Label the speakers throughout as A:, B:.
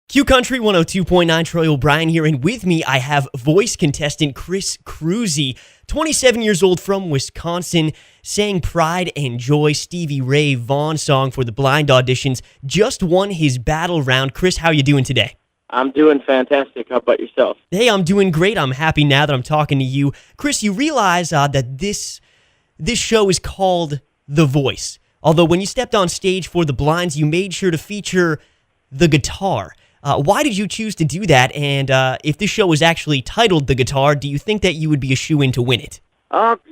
A: Q Country 102.9, Troy O'Brien here, and with me I have voice contestant Chris Kroeze, 27 years old from Wisconsin, sang Pride and Joy, Stevie Ray Vaughan song for the blind auditions, just won his battle round. Chris, how you doing today?
B: I'm doing fantastic. How about yourself?
A: Hey, I'm doing great. I'm happy now that I'm talking to you. Chris, you realize that this show is called The Voice. Although when you stepped on stage for the blinds, you made sure to feature the guitar. Why did you choose to do that? And if this show was actually titled The Guitar, do you think that you would be a shoo-in to win it?
B: I've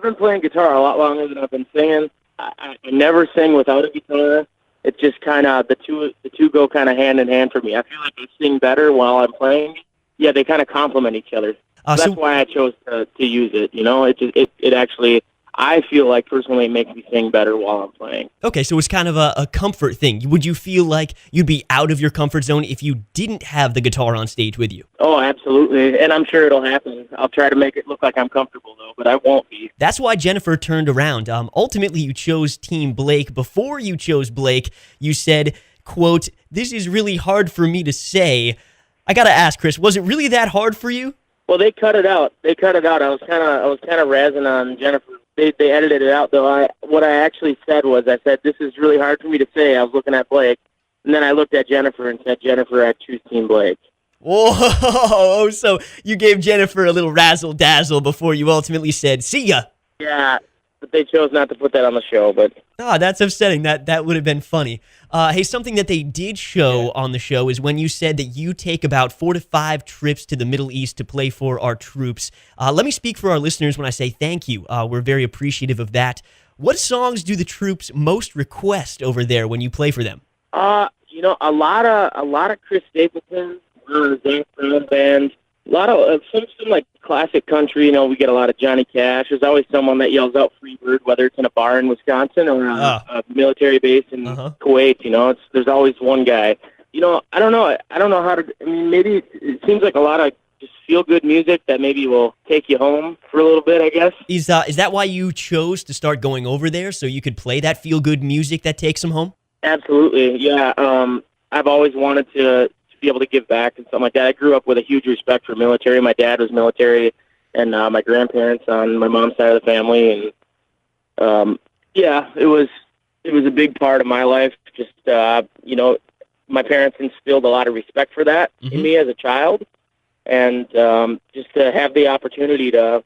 B: been playing guitar a lot longer than I've been singing. I never sing without a guitar. It's just kind of the two go kind of hand in hand for me. I feel like I sing better while I'm playing. Yeah, they kind of complement each other. That's why I chose to use it. You know, it actually, I feel like personally it makes me sing better while I'm playing.
A: Okay, so it's kind of a comfort thing. Would you feel like you'd be out of your comfort zone if you didn't have the guitar on stage with you?
B: Oh, absolutely. And I'm sure it'll happen. I'll try to make it look like I'm comfortable, though, but I won't be.
A: That's why Jennifer turned around. Ultimately, you chose Team Blake. Before you chose Blake, you said, quote, "This is really hard for me to say." I got to ask, Chris, was it really that hard for you?
B: Well, they cut it out. I was kind of razzing on Jennifer. They edited it out, though. What I actually said was, I said, "This is really hard for me to say." I was looking at Blake, and then I looked at Jennifer and said, "Jennifer, I choose Team Blake."
A: Whoa, so you gave Jennifer a little razzle-dazzle before you ultimately said, "See ya."
B: Yeah, but they chose not to put that on the show, but...
A: That's upsetting. That would have been funny. Hey, something that they did show on the show is when you said that you take about 4 to 5 trips to the Middle East to play for our troops. Let me speak for our listeners when I say thank you. We're very appreciative of that. What songs do the troops most request over there when you play for them?
B: A lot of Chris Stapleton, Zach Brown Band, a lot of some like classic country. You know, we get a lot of Johnny Cash. There's always someone that yells out "Free Bird," whether it's in a bar in Wisconsin or a military base in Kuwait. You know, there's always one guy. You know, I don't know how to. I mean, maybe it seems like a lot of just feel good music that maybe will take you home for a little bit, I guess.
A: Is that why you chose to start going over there so you could play that feel good music that takes them home?
B: Absolutely, yeah. I've always wanted to be able to give back and something like that. I grew up with a huge respect for military. My dad was military, and my grandparents on my mom's side of the family, and it was a big part of my life. Just my parents instilled a lot of respect for that in me as a child, and just to have the opportunity to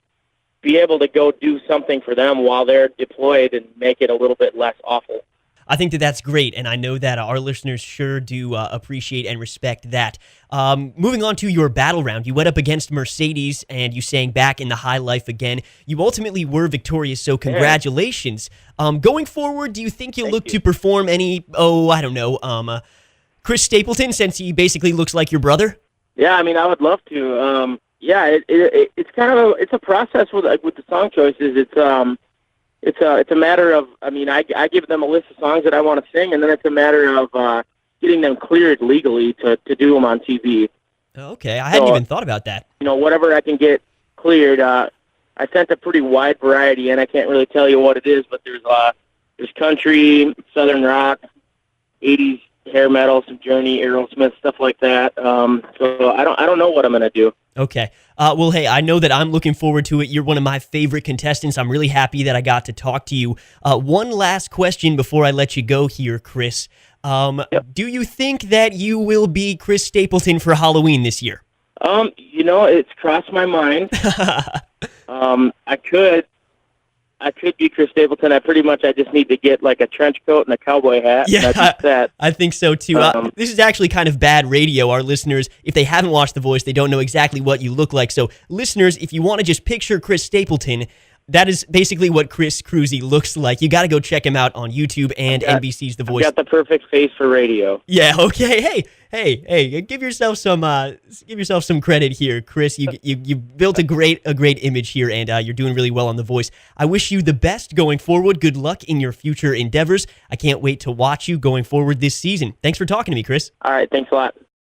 B: be able to go do something for them while they're deployed and make it a little bit less awful.
A: I think that's great, and I know that our listeners sure do appreciate and respect that. Moving on to your battle round, you went up against Mercedes, and you sang Back in the High Life again. You ultimately were victorious, so congratulations. Going forward, do you think you'll look to perform any, Chris Stapleton, since he basically looks like your brother?
B: Yeah, I mean, I would love to. It's kind of a process with the song choices. It's a matter of, I mean, I give them a list of songs that I want to sing, and then it's a matter of getting them cleared legally to do them on TV.
A: Okay, I hadn't even thought about that.
B: You know, whatever I can get cleared. I sent a pretty wide variety, and I can't really tell you what it is, but there's country, southern rock, 80s hair metal, some Journey, Aerosmith, stuff like that. So I don't know what I'm going to do.
A: Okay. Well, hey, I know that I'm looking forward to it. You're one of my favorite contestants. I'm really happy that I got to talk to you. One last question before I let you go here, Chris. Do you think that you will be Chris Stapleton for Halloween this year?
B: It's crossed my mind. I could be Chris Stapleton. I just need to get like a trench coat and a cowboy hat.
A: Yeah, I think so too. This is actually kind of bad radio. Our listeners, if they haven't watched The Voice, they don't know exactly what you look like. So listeners, if you want to just picture Chris Stapleton, that is basically what Chris Kroeze looks like. You got to go check him out on YouTube and NBC's The Voice.
B: I've got the perfect face for radio.
A: Yeah. Okay. Hey. Give yourself some credit here, Chris. You built a great image here, and you're doing really well on The Voice. I wish you the best going forward. Good luck in your future endeavors. I can't wait to watch you going forward this season. Thanks for talking to me, Chris.
B: All right. Thanks a lot.